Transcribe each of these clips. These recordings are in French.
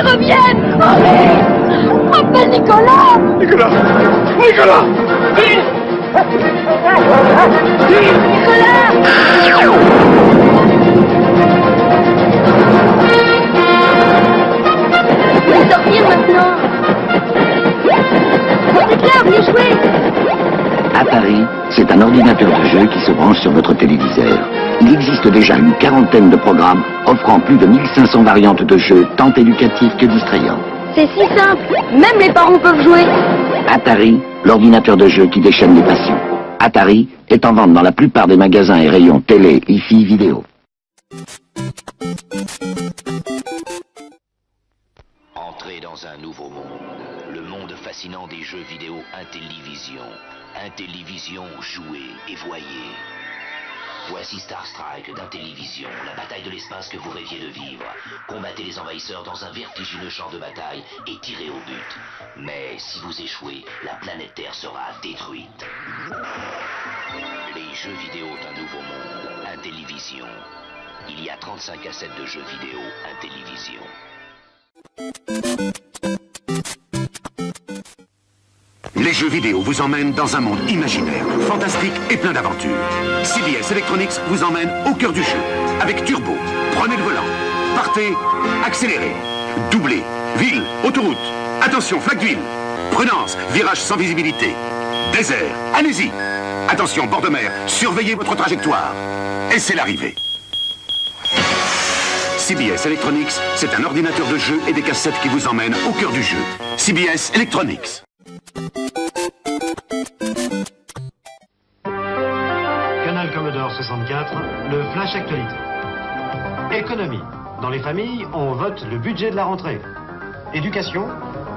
qu'ils reviennent. Henri, appelle Nicolas. Nicolas. Nicolas. Vite. Nicolas. Je vais dormir maintenant. C'est clair, venez jouer. Atari, c'est un ordinateur de jeu qui se branche sur votre téléviseur. Il existe déjà une quarantaine de programmes offrant plus de 1500 variantes de jeux tant éducatifs que distrayants. C'est si simple, même les parents peuvent jouer. Atari, l'ordinateur de jeu qui déchaîne les passions. Atari est en vente dans la plupart des magasins et rayons télé, hi-fi, vidéo. Entrez dans un nouveau monde, le monde fascinant des jeux vidéo Intellivision. Intellivision, jouez et voyez. Voici Star Strike d'Intellivision, la bataille de l'espace que vous rêviez de vivre. Combattez les envahisseurs dans un vertigineux champ de bataille et tirez au but. Mais si vous échouez, la planète Terre sera détruite. Les jeux vidéo d'un nouveau monde, Intellivision. Il y a 35 cassettes de jeux vidéo Intellivision. Les jeux vidéo vous emmènent dans un monde imaginaire, fantastique et plein d'aventures. CBS Electronics vous emmène au cœur du jeu. Avec Turbo, prenez le volant. Partez, accélérez. Doublez, ville, autoroute. Attention, flaque d'huile. Prudence, virage sans visibilité. Désert, allez-y. Attention, bord de mer, surveillez votre trajectoire. Et c'est l'arrivée. CBS Electronics, c'est un ordinateur de jeu et des cassettes qui vous emmènent au cœur du jeu. CBS Electronics. Canal Commodore 64, le Flash Actualité. Économie. Dans les familles, on vote le budget de la rentrée. Éducation.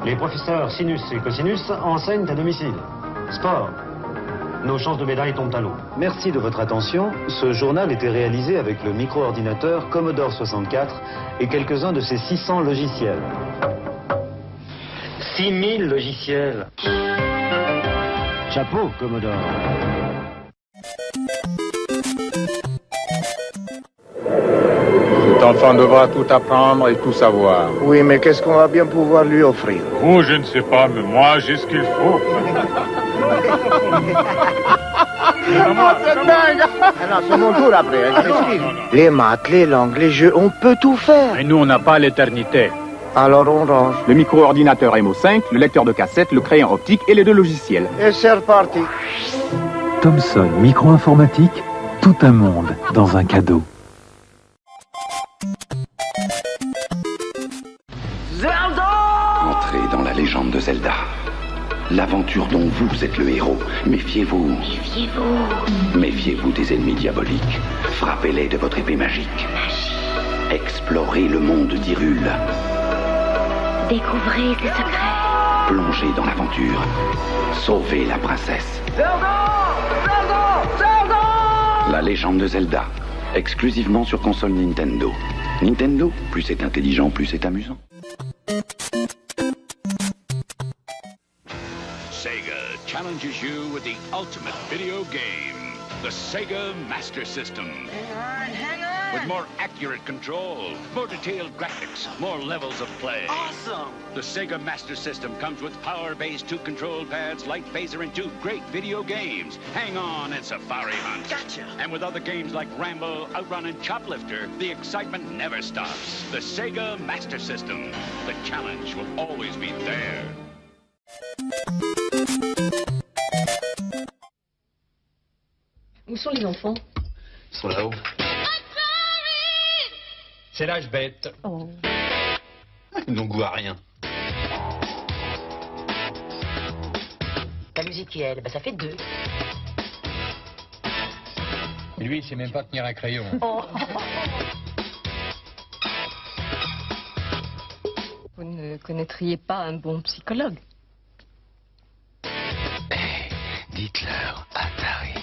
Les professeurs sinus et cosinus enseignent à domicile. Sport. Nos chances de médaille tombent à l'eau. Merci de votre attention. Ce journal était réalisé avec le micro-ordinateur Commodore 64 et quelques-uns de ses 600 logiciels. 6000 logiciels. Chapeau, Commodore. Cet enfant devra tout apprendre et tout savoir. Oui, mais qu'est-ce qu'on va bien pouvoir lui offrir? Oh, je ne sais pas, mais moi, j'ai ce qu'il faut. C'est dingue! Ah non, c'est mon tour après, hein, je m'excuse. Les maths, les langues, les jeux, on peut tout faire. Et nous, on n'a pas l'éternité. Alors on range. Le micro-ordinateur MO5, le lecteur de cassette, le crayon optique et les deux logiciels. Et c'est reparti. Thomson Micro-informatique, tout un monde dans un cadeau. Entrez dans la légende de Zelda. L'aventure dont vous êtes le héros. Méfiez-vous. Méfiez-vous. Méfiez-vous des ennemis diaboliques. Frappez-les de votre épée magique. Explorez le monde d'Hyrule. Découvrez ses secrets. Plongez dans l'aventure. Sauvez la princesse. La légende de Zelda. Exclusivement sur console Nintendo. Nintendo, plus c'est intelligent, plus c'est amusant. Sega challenges you with the ultimate video game, the Sega Master System. Hang on. With more accurate control, more detailed graphics, more levels of play. Awesome! The Sega Master System comes with power-based 2 control pads, light phaser, and 2 great video games. Hang On and Safari Hunt. Gotcha! And with other games like Rambo, Outrun, and Choplifter, the excitement never stops. The Sega Master System. The challenge will always be there. Où sont les enfants? Ils sont là-haut. C'est l'âge bête. Oh. Ils n'ont goût à rien. Ta musiquielle, bah ça fait 2. Et lui, il sait même pas tenir un crayon. Oh. Vous ne connaîtriez pas un bon psychologue? Dites-leur, Atari.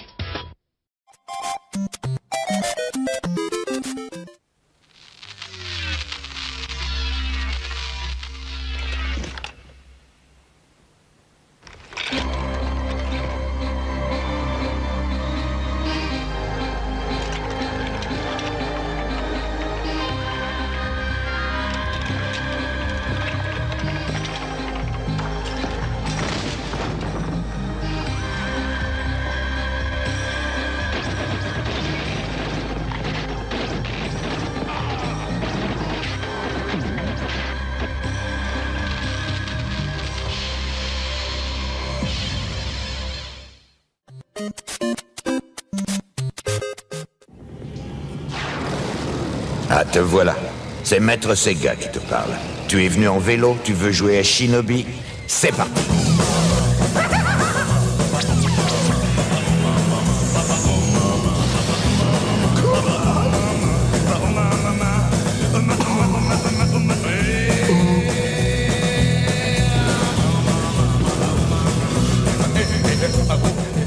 Ah, te voilà. C'est Maître Sega qui te parle. Tu es venu en vélo, tu veux jouer à Shinobi? C'est parti.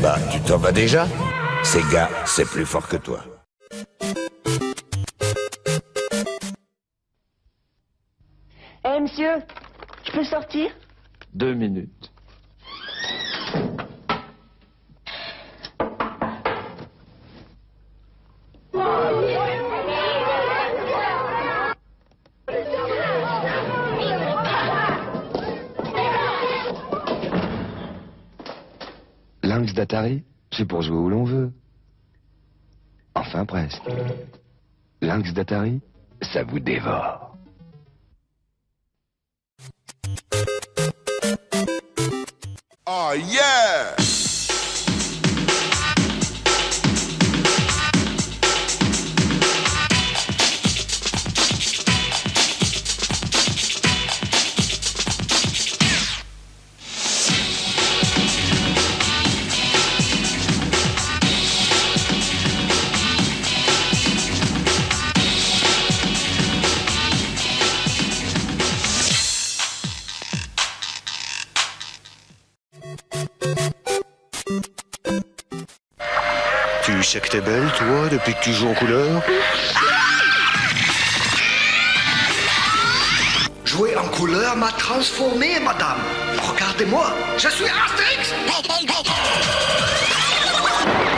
Bah, tu t'en vas déjà? Sega, c'est plus fort que toi. Eh, monsieur, je peux sortir? 2 minutes. Lynx d'Atari, c'est pour jouer où l'on veut. Enfin presque. Lynx d'Atari, ça vous dévore. Oh yeah! Tu sais que t'es belle, toi, depuis que tu joues en couleur? Jouer en couleur m'a transformé, madame. Regardez-moi, je suis Astérix.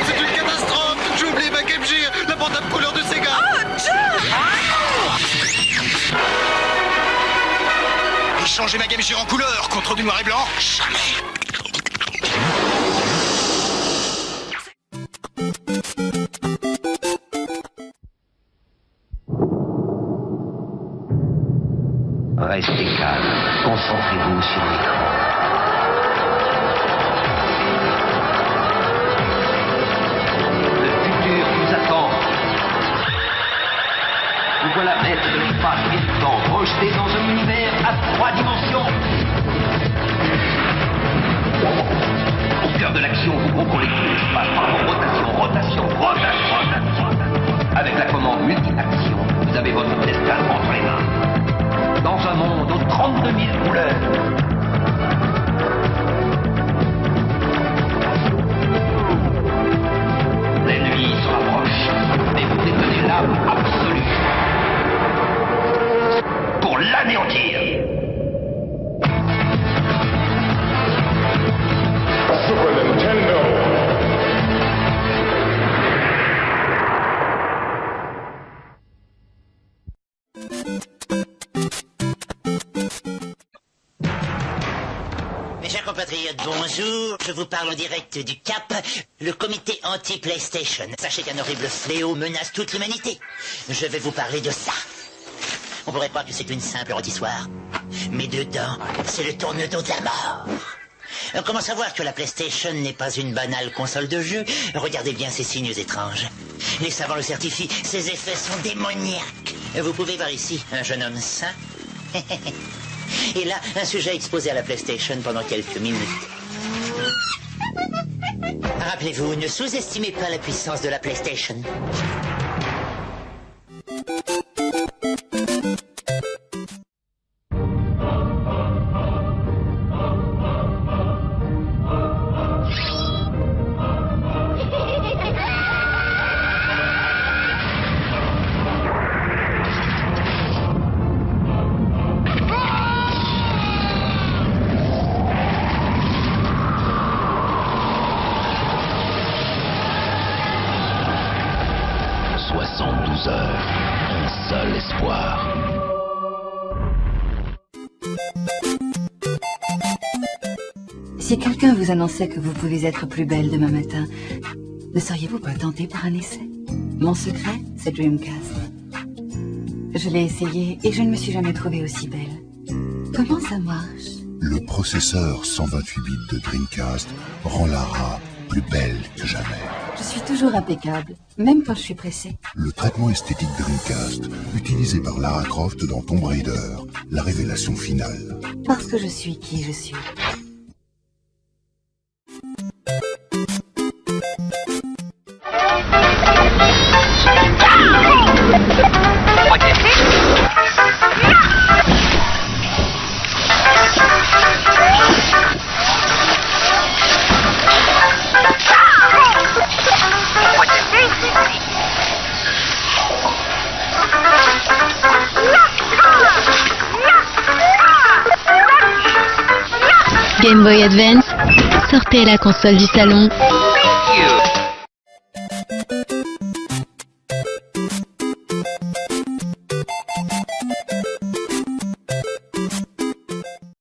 C'est une catastrophe. J'ai oublié ma Game Gear, la portable couleur de Sega. Et changer ma Game Gear en couleur contre du noir et blanc? Jamais. Restez calme, concentrez-vous sur l'écran. Le futur nous attend. Nous voilà maîtres de l'espace et du temps, projetés dans un univers à 3 dimensions. Au cœur de l'action, vous contrôlez tout l'espace par vos rotation. Avec la commande multi-action, vous avez votre destin entre les mains. Dans un monde aux 32 000 couleurs. L'ennemi se rapproche, mais vous détenez l'âme absolue. Pour l'anéantir. Super Nintendo. Mes chers compatriotes, bonjour. Je vous parle en direct du Cap, le comité anti-PlayStation. Sachez qu'un horrible fléau menace toute l'humanité. Je vais vous parler de ça. On pourrait croire que c'est une simple rôtissoire. Mais dedans, c'est le tourne-dos de la mort. Comment savoir que la PlayStation n'est pas une banale console de jeu? Regardez bien ces signes étranges. Les savants le certifient, ces effets sont démoniaques. Vous pouvez voir ici un jeune homme sain. Et là, un sujet exposé à la PlayStation pendant quelques minutes. Rappelez-vous, ne sous-estimez pas la puissance de la PlayStation. Un seul espoir. Si quelqu'un vous annonçait que vous pouvez être plus belle demain matin, ne seriez-vous pas tenté par un essai? Mon secret, c'est Dreamcast. Je l'ai essayé et je ne me suis jamais trouvée aussi belle. Comment ça marche? Le processeur 128 bits de Dreamcast rend Lara plus belle que jamais. Je suis toujours impeccable, même quand je suis pressée. Le traitement esthétique Dreamcast, utilisé par Lara Croft dans Tomb Raider, la révélation finale. Parce que je suis qui je suis. Game Boy Advance, sortez la console du salon.